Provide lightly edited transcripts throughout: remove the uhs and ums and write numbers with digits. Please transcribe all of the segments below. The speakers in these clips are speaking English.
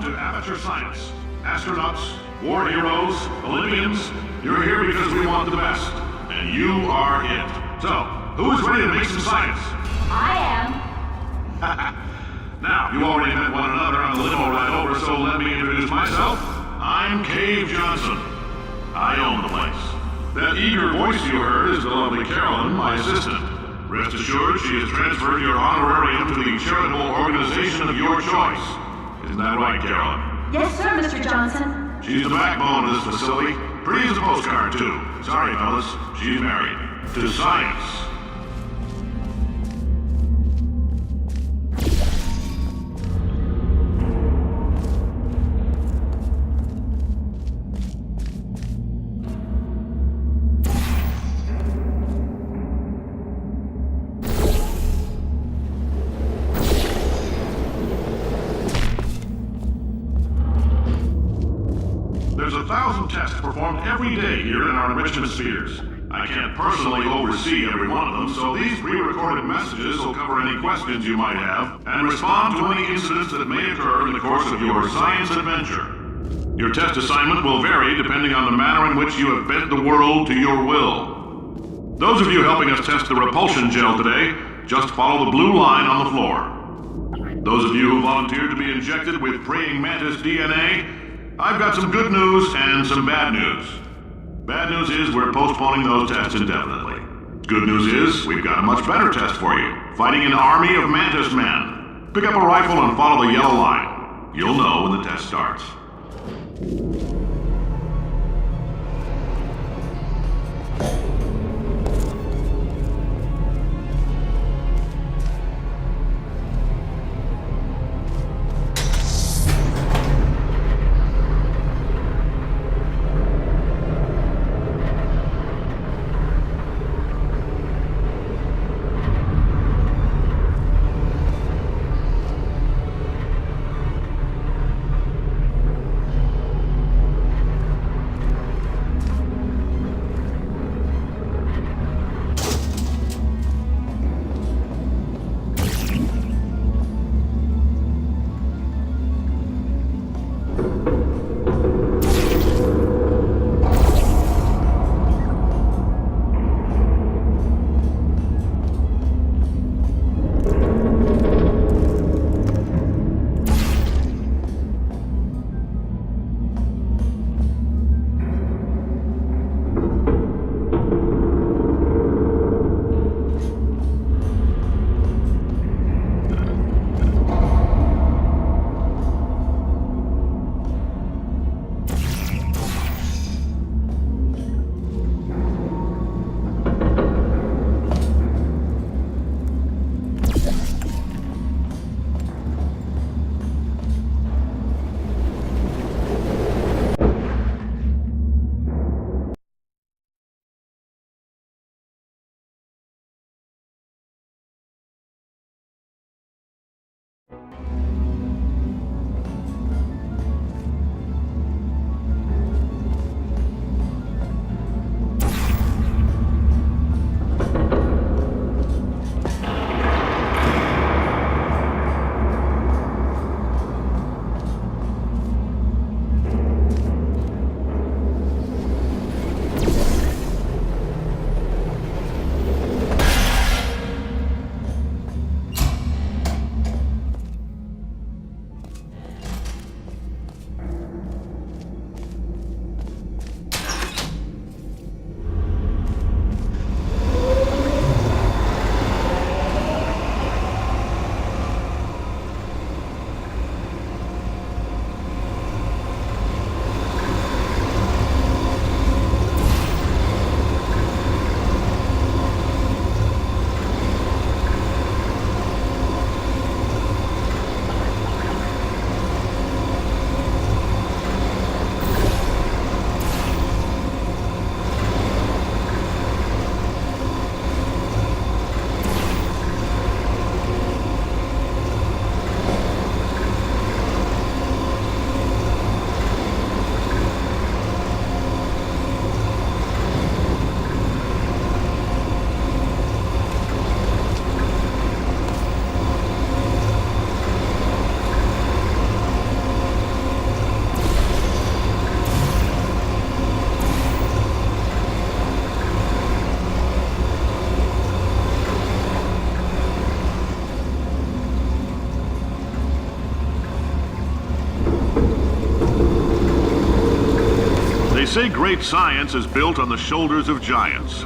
Aperture science. Astronauts, war heroes, Olympians, you're here because we want the best. And you are it. So, who is ready to make some science? I am. Now, you already met one another on the limo ride over, so let me introduce myself. I'm Cave Johnson. I own the place. That eager voice you heard is the lovely Carolyn, my assistant. Rest assured, she has transferred your honorarium to the charitable organization of your choice. Isn't that right, Carolyn? Yes, sir, Mr. Johnson. She's the backbone of this facility. Pretty as a postcard, too. Sorry, fellas. She's married. To science. There's 1,000 tests performed every day here in our enrichment spheres. I can't personally oversee every one of them, so these pre-recorded messages will cover any questions you might have and respond to any incidents that may occur in the course of your science adventure. Your test assignment will vary depending on the manner in which you have bent the world to your will. Those of you helping us test the repulsion gel today, just follow the blue line on the floor. Those of you who volunteered to be injected with praying mantis DNA, I've got some good news and some bad news. Bad news is we're postponing those tests indefinitely. Good news is we've got a much better test for you. Fighting an army of mantis men. Pick up a rifle and follow the yellow line. You'll know when the test starts. say great science is built on the shoulders of giants.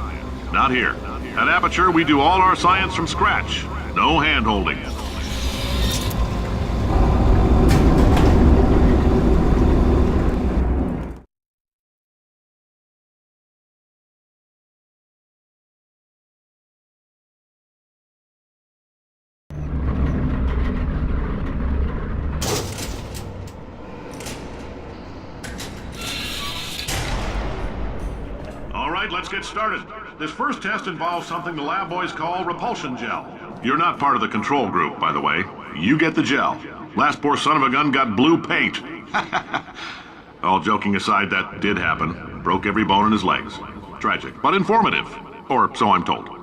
Not here. At Aperture, we do all our science from scratch. No hand-holding. All right, let's get started. This first test involves something the lab boys call repulsion gel. You're not part of the control group, by the way. You get the gel. Last poor son of a gun got blue paint. All joking aside, that did happen. Broke every bone in his legs. Tragic, but informative. Or so I'm told.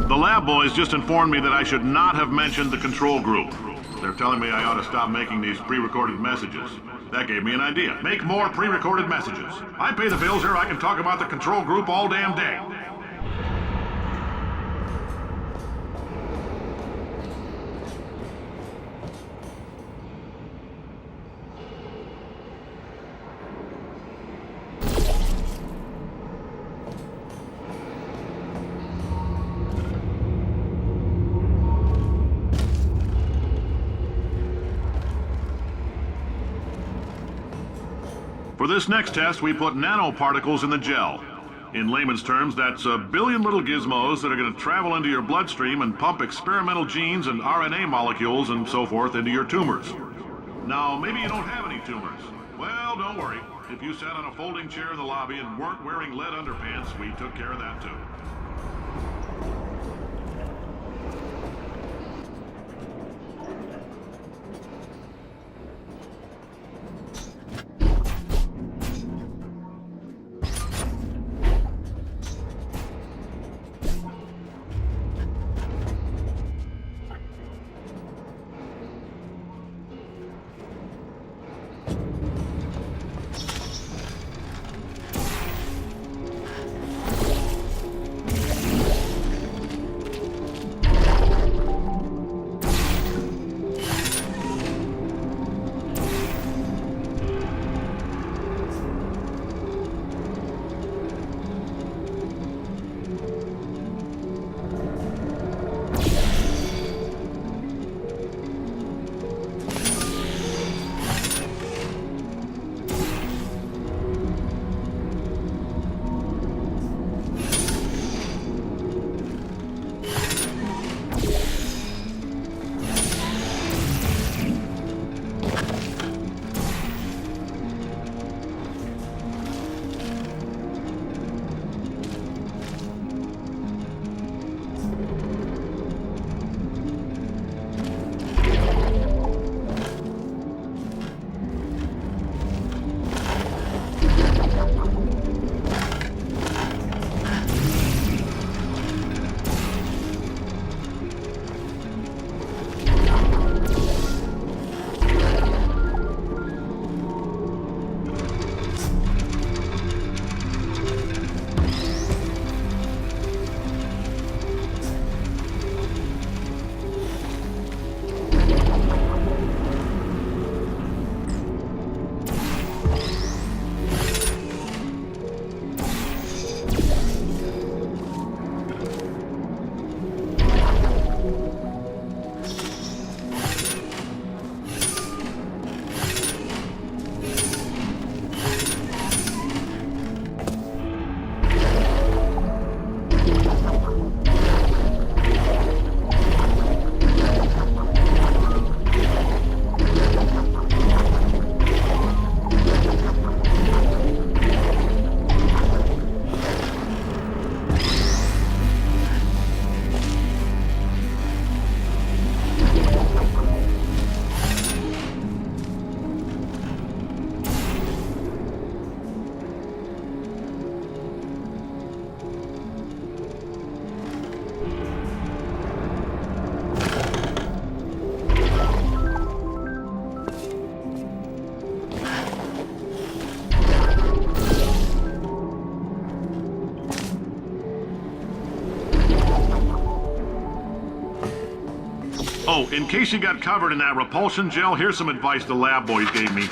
The lab boys just informed me that I should not have mentioned the control group. They're telling me I ought to stop making these pre-recorded messages. That gave me an idea. Make more pre-recorded messages. I pay the bills here, I can talk about the control group all damn day. For this next test, we put nanoparticles in the gel. In layman's terms, that's a billion little gizmos that are going to travel into your bloodstream and pump experimental genes and RNA molecules and so forth into your tumors. Now, maybe you don't have any tumors. Well, don't worry. If you sat on a folding chair in the lobby and weren't wearing lead underpants, we took care of that too. in case you got covered in that repulsion gel, here's some advice the lab boys gave me.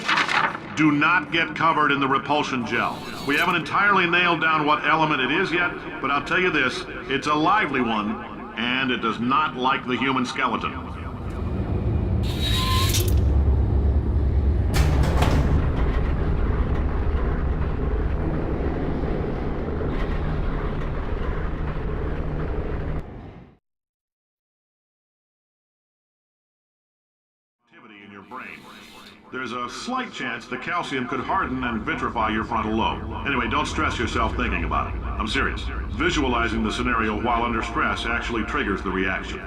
Do not get covered in the repulsion gel. We haven't entirely nailed down what element it is yet, but I'll tell you this, it's a lively one, and it does not like the human skeleton. In your brain. There's a slight chance the calcium could harden and vitrify your frontal lobe. Anyway, don't stress yourself thinking about it. I'm serious. Visualizing the scenario while under stress actually triggers the reaction.